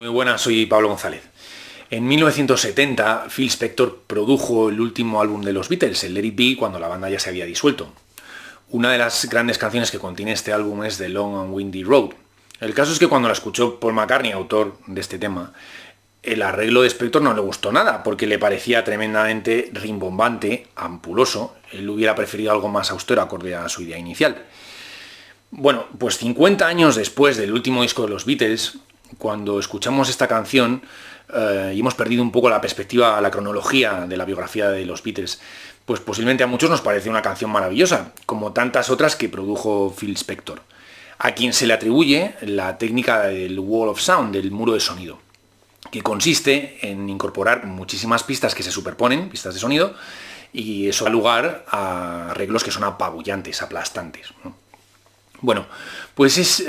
Muy buenas, soy Pablo González. En 1970, Phil Spector produjo el último álbum de los Beatles, el Let It Be, cuando la banda ya se había disuelto. Una de las grandes canciones que contiene este álbum es The Long and Windy Road. El caso es que cuando la escuchó Paul McCartney, autor de este tema, el arreglo de Spector no le gustó nada, porque le parecía tremendamente rimbombante, ampuloso. Él hubiera preferido algo más austero acorde a su idea inicial. Bueno, pues 50 años después del último disco de los Beatles, cuando escuchamos esta canción y hemos perdido un poco la perspectiva, la cronología de la biografía de los Beatles, pues posiblemente a muchos nos parece una canción maravillosa, como tantas otras que produjo Phil Spector, a quien se le atribuye la técnica del Wall of Sound, del muro de sonido, que consiste en incorporar muchísimas pistas que se superponen, pistas de sonido, y eso da lugar a arreglos que son apabullantes, aplastantes, ¿no? Bueno, pues es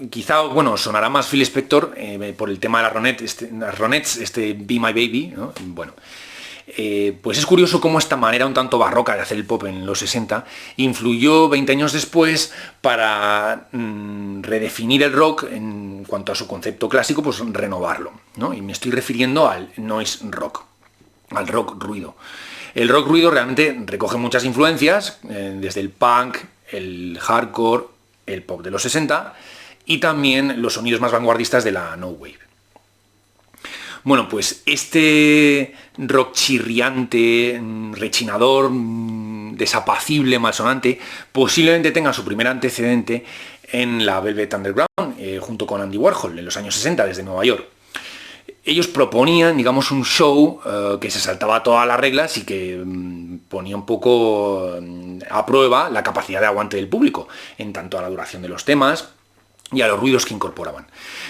quizá, sonará más Phil Spector por el tema de las Ronettes, este Be My Baby, ¿no? Bueno, pues es curioso cómo esta manera un tanto barroca de hacer el pop en los 60 influyó 20 años después para redefinir el rock en cuanto a su concepto clásico, pues renovarlo, ¿no? Y me estoy refiriendo al noise rock, al rock ruido. El rock ruido realmente recoge muchas influencias, desde el punk, el hardcore, el pop de los 60 y también los sonidos más vanguardistas de la no wave. Bueno, pues este rock chirriante, rechinador, desapacible, malsonante, posiblemente tenga su primer antecedente en la Velvet Underground, junto con Andy Warhol, en los años 60, desde Nueva York. Ellos proponían, digamos, un show que se saltaba todas las reglas y que ponía un poco a prueba la capacidad de aguante del público, en tanto a la duración de los temas y a los ruidos que incorporaban.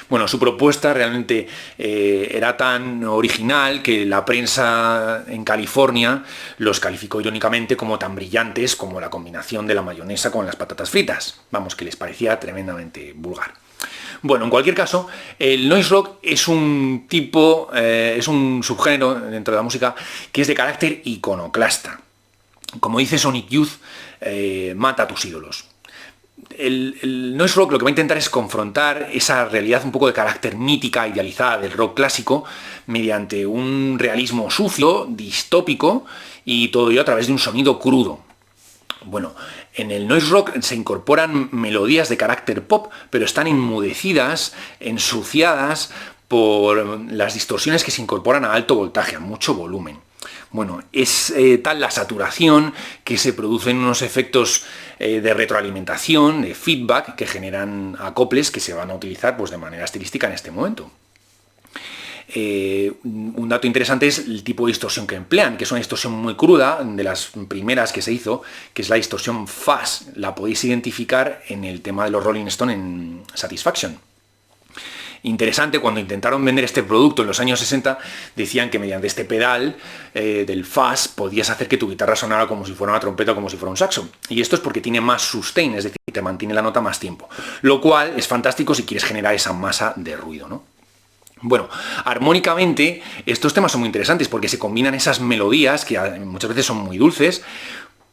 Bueno, su propuesta realmente era tan original que la prensa en California los calificó irónicamente como tan brillantes como la combinación de la mayonesa con las patatas fritas. Vamos, que les parecía tremendamente vulgar. Bueno, en cualquier caso, el noise rock es un tipo, es un subgénero dentro de la música que es de carácter iconoclasta. Como dice Sonic Youth, mata a tus ídolos. El noise rock lo que va a intentar es confrontar esa realidad un poco de carácter mítica, idealizada del rock clásico, mediante un realismo sucio, distópico, y todo ello a través de un sonido crudo. Bueno, en el noise rock se incorporan melodías de carácter pop, pero están enmudecidas, ensuciadas por las distorsiones que se incorporan a alto voltaje, a mucho volumen. Bueno, es tal la saturación que se producen unos efectos de retroalimentación, de feedback, que generan acoples que se van a utilizar pues, de manera estilística en este momento. Un dato interesante es el tipo de distorsión que emplean, que es una distorsión muy cruda, de las primeras que se hizo, que es la distorsión fuzz. La podéis identificar en el tema de los Rolling Stones en Satisfaction. Interesante, cuando intentaron vender este producto en los años 60, decían que mediante este pedal del fuzz podías hacer que tu guitarra sonara como si fuera una trompeta o como si fuera un saxo. Y esto es porque tiene más sustain, es decir, te mantiene la nota más tiempo. Lo cual es fantástico si quieres generar esa masa de ruido, ¿no? Bueno, armónicamente estos temas son muy interesantes porque se combinan esas melodías que muchas veces son muy dulces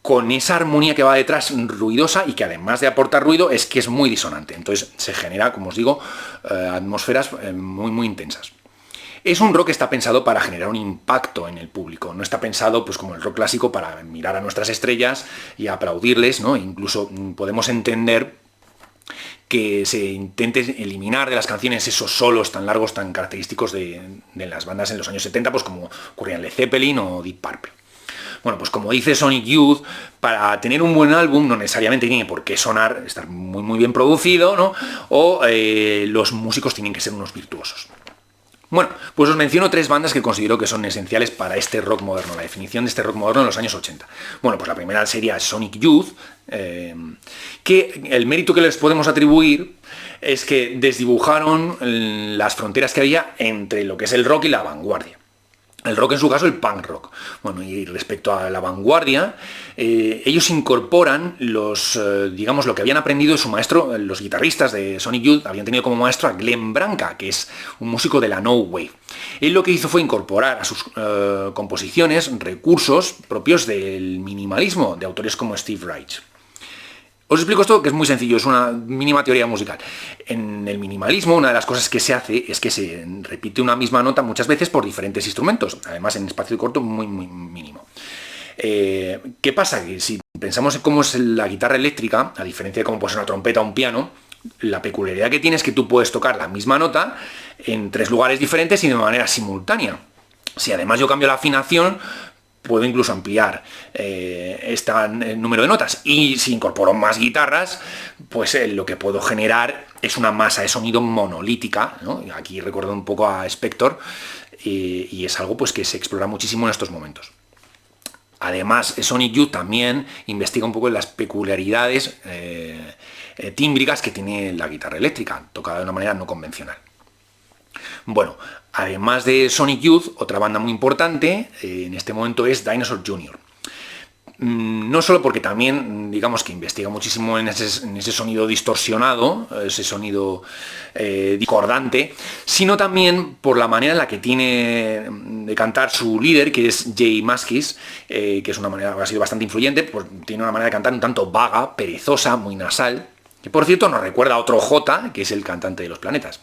con esa armonía que va detrás ruidosa y que además de aportar ruido es que es muy disonante. Entonces se genera, como os digo, atmósferas muy intensas. Es un rock que está pensado para generar un impacto en el público, no está pensado pues como el rock clásico para mirar a nuestras estrellas y aplaudirles, ¿no? Incluso podemos entender que se intente eliminar de las canciones esos solos tan largos, tan característicos de las bandas en los años 70, pues como ocurría en Led Zeppelin o Deep Purple. Bueno, pues como dice Sonic Youth, para tener un buen álbum no necesariamente tiene por qué estar muy bien producido, ¿no? O los músicos tienen que ser unos virtuosos. Bueno, pues os menciono 3 bandas que considero que son esenciales para este rock moderno, la definición de este rock moderno en los años 80. Bueno, pues la primera sería Sonic Youth, que el mérito que les podemos atribuir es que desdibujaron las fronteras que había entre lo que es el rock y la vanguardia. El rock, en su caso, el punk rock. Bueno, y respecto a la vanguardia, ellos incorporan digamos, lo que habían aprendido de su maestro, los guitarristas de Sonic Youth habían tenido como maestro a Glenn Branca, que es un músico de la no wave. Él lo que hizo fue incorporar a sus composiciones recursos propios del minimalismo, de autores como Steve Reich. Os explico esto, que es muy sencillo, es una mínima teoría musical. En el minimalismo, una de las cosas que se hace es que se repite una misma nota muchas veces por diferentes instrumentos, además en espacio corto muy mínimo. ¿Qué pasa? Que si pensamos en cómo es la guitarra eléctrica, a diferencia de cómo puede ser una trompeta o un piano, la peculiaridad que tiene es que tú puedes tocar la misma nota en 3 lugares diferentes y de manera simultánea. Si además yo cambio la afinación, puedo incluso ampliar el número de notas. Y si incorporo más guitarras, pues lo que puedo generar es una masa de sonido monolítica, ¿no? Aquí recuerdo un poco a Spector, y es algo pues, que se explora muchísimo en estos momentos. Además, Sonic Youth también investiga un poco en las peculiaridades tímbricas que tiene la guitarra eléctrica, tocada de una manera no convencional. Bueno, además de Sonic Youth, otra banda muy importante en este momento es Dinosaur Jr. No solo porque también, digamos que investiga muchísimo en ese sonido distorsionado, ese sonido discordante, sino también por la manera en la que tiene de cantar su líder, que es Jay Maskis, que es una manera que ha sido bastante influyente, pues tiene una manera de cantar un tanto vaga, perezosa, muy nasal, que por cierto nos recuerda a otro J, que es el cantante de Los Planetas.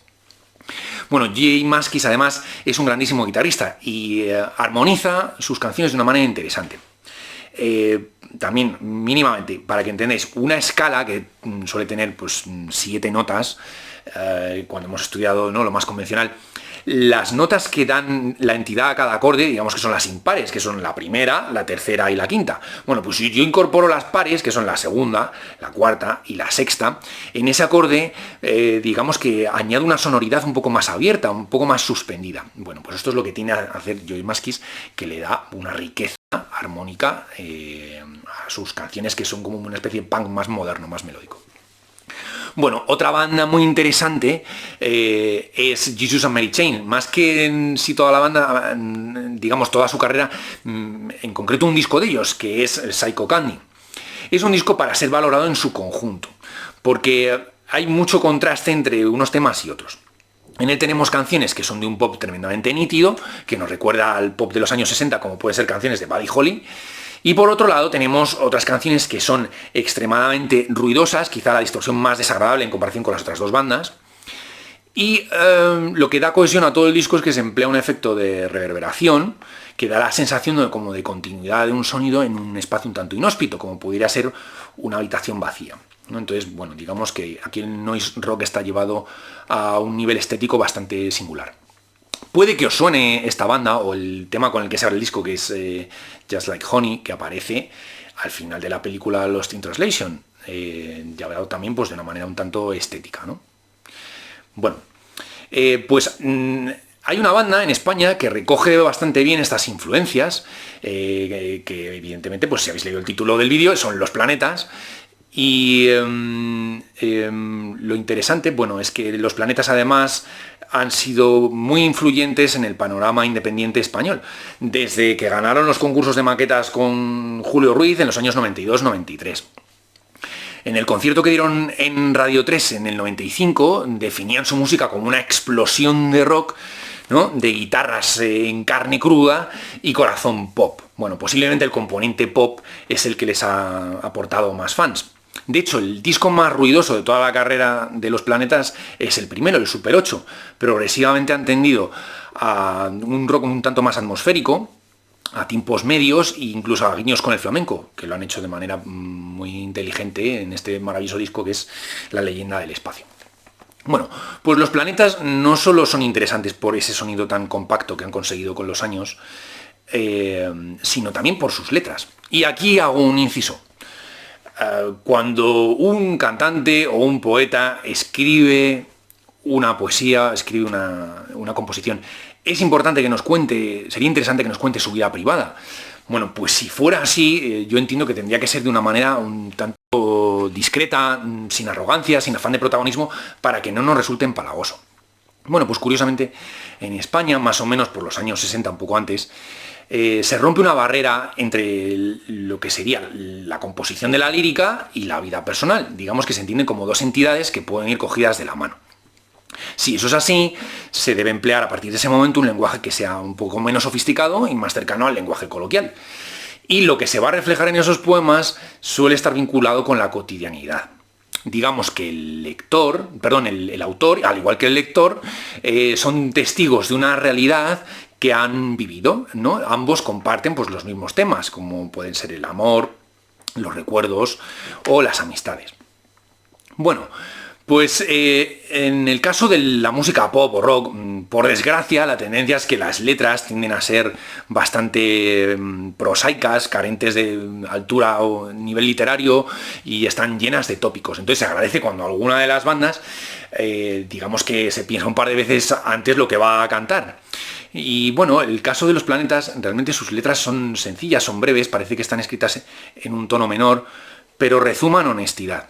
Bueno, Jay Maskis además es un grandísimo guitarrista y armoniza sus canciones de una manera interesante. También mínimamente, para que entendáis, una escala que suele tener pues 7 notas, cuando hemos estudiado, ¿no?, lo más convencional, las notas que dan la entidad a cada acorde, digamos que son las impares, que son la primera, la tercera y la quinta. Bueno, pues si yo incorporo las pares, que son la segunda, la cuarta y la sexta, en ese acorde, digamos que añade una sonoridad un poco más abierta, un poco más suspendida. Bueno, pues esto es lo que tiene a hacer Jay Maskis, que le da una riqueza armónica a sus canciones, que son como una especie de punk más moderno, más melódico. Bueno, otra banda muy interesante es Jesus and Mary Chain. Más que en sí toda la banda, digamos toda su carrera, en concreto un disco de ellos, que es Psycho Candy. Es un disco para ser valorado en su conjunto, porque hay mucho contraste entre unos temas y otros. En él tenemos canciones que son de un pop tremendamente nítido, que nos recuerda al pop de los años 60, como puede ser canciones de Buddy Holly. Y por otro lado tenemos otras canciones que son extremadamente ruidosas, quizá la distorsión más desagradable en comparación con las otras dos bandas. Y lo que da cohesión a todo el disco es que se emplea un efecto de reverberación que da la sensación como de continuidad de un sonido en un espacio un tanto inhóspito, como pudiera ser una habitación vacía, ¿no? Entonces, bueno, digamos que aquí el noise rock está llevado a un nivel estético bastante singular. Puede que os suene esta banda o el tema con el que se abre el disco, que es Just Like Honey, que aparece al final de la película Lost in Translation, llevado también pues, de una manera un tanto estética, ¿no? Bueno, pues hay una banda en España que recoge bastante bien estas influencias, que evidentemente, pues si habéis leído el título del vídeo, son Los Planetas. Y lo interesante, bueno, es que Los Planetas además han sido muy influyentes en el panorama independiente español, desde que ganaron los concursos de maquetas con Julio Ruiz en los años 92-93. En el concierto que dieron en Radio 3 en el 95, definían su música como una explosión de rock, ¿no?, de guitarras en carne cruda y corazón pop. Bueno, posiblemente el componente pop es el que les ha aportado más fans. De hecho, el disco más ruidoso de toda la carrera de Los Planetas es el primero, el Super 8. Progresivamente han tendido a un rock un tanto más atmosférico, a tiempos medios e incluso a guiños con el flamenco, que lo han hecho de manera muy inteligente en este maravilloso disco que es La Leyenda del Espacio. Bueno, pues Los Planetas no solo son interesantes por ese sonido tan compacto que han conseguido con los años, sino también por sus letras. Y aquí hago un inciso. Cuando un cantante o un poeta escribe una poesía, escribe una composición, es importante que nos cuente, sería interesante que nos cuente su vida privada. Bueno, pues si fuera así, yo entiendo que tendría que ser de una manera un tanto discreta, sin arrogancia, sin afán de protagonismo, para que no nos resulte empalagoso. Bueno, pues curiosamente, en España, más o menos por los años 60, un poco antes, se rompe una barrera entre lo que sería la composición de la lírica y la vida personal. Digamos que se entienden como dos entidades que pueden ir cogidas de la mano. Si eso es así, se debe emplear a partir de ese momento un lenguaje que sea un poco menos sofisticado y más cercano al lenguaje coloquial. Y lo que se va a reflejar en esos poemas suele estar vinculado con la cotidianidad. Digamos que el autor, al igual que el lector, son testigos de una realidad que han vivido, ¿no? Ambos comparten pues, los mismos temas, como pueden ser el amor, los recuerdos o las amistades. Bueno, pues en el caso de la música pop o rock, por desgracia, la tendencia es que las letras tienden a ser bastante prosaicas, carentes de altura o nivel literario y están llenas de tópicos. Entonces se agradece cuando alguna de las bandas, digamos que se piensa un par de veces antes lo que va a cantar. Y bueno, el caso de Los Planetas, realmente sus letras son sencillas, son breves, parece que están escritas en un tono menor, pero rezuman honestidad.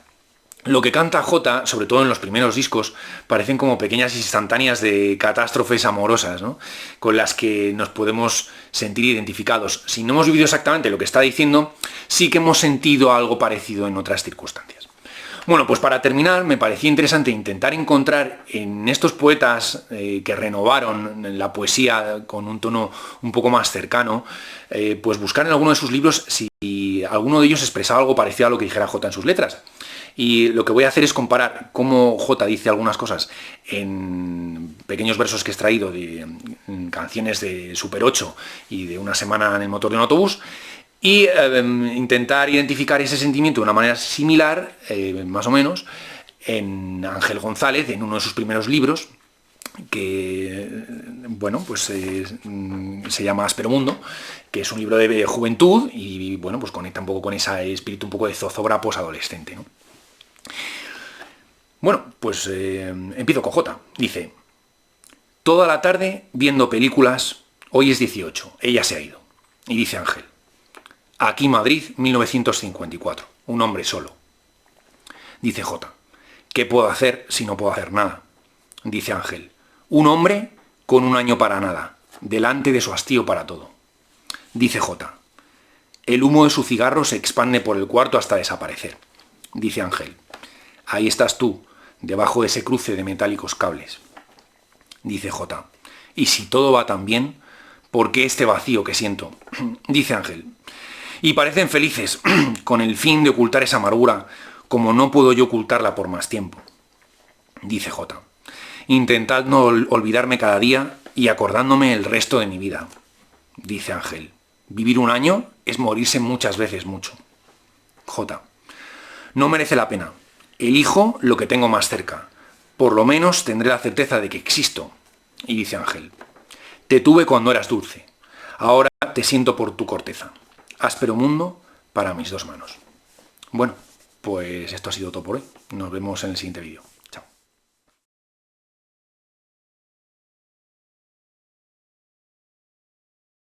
Lo que canta Jota, sobre todo en los primeros discos, parecen como pequeñas instantáneas de catástrofes amorosas, ¿no? Con las que nos podemos sentir identificados. Si no hemos vivido exactamente lo que está diciendo, sí que hemos sentido algo parecido en otras circunstancias. Bueno, pues para terminar, me parecía interesante intentar encontrar en estos poetas que renovaron la poesía con un tono un poco más cercano, pues buscar en alguno de sus libros si alguno de ellos expresaba algo parecido a lo que dijera Jota en sus letras. Y lo que voy a hacer es comparar cómo Jota dice algunas cosas en pequeños versos que he extraído de canciones de Super 8 y de Una semana en el motor de un autobús, y intentar identificar ese sentimiento de una manera similar, más o menos, en Ángel González, en uno de sus primeros libros, que bueno, pues se llama Áspero Mundo, que es un libro de juventud y bueno, pues conecta un poco con ese espíritu un poco de zozobra posadolescente, ¿no? Bueno, pues empiezo con Jota. Dice: toda la tarde viendo películas, hoy es 18, ella se ha ido. Y dice Ángel: aquí Madrid, 1954, un hombre solo. Dice Jota: ¿qué puedo hacer si no puedo hacer nada? Dice Ángel: un hombre con un año para nada, delante de su hastío para todo. Dice Jota: el humo de su cigarro se expande por el cuarto hasta desaparecer. Dice Ángel: ahí estás tú, debajo de ese cruce de metálicos cables. Dice Jota: y si todo va tan bien, ¿por qué este vacío que siento? Dice Ángel: y parecen felices, con el fin de ocultar esa amargura, como no puedo yo ocultarla por más tiempo. Dice Jota: intentad no olvidarme cada día y acordándome el resto de mi vida. Dice Ángel: vivir un año es morirse muchas veces mucho. Jota: no merece la pena. Elijo lo que tengo más cerca. Por lo menos tendré la certeza de que existo. Y dice Ángel: te tuve cuando eras dulce. Ahora te siento por tu corteza. Áspero mundo para mis dos manos. Bueno, pues esto ha sido todo por hoy. Nos vemos en el siguiente vídeo.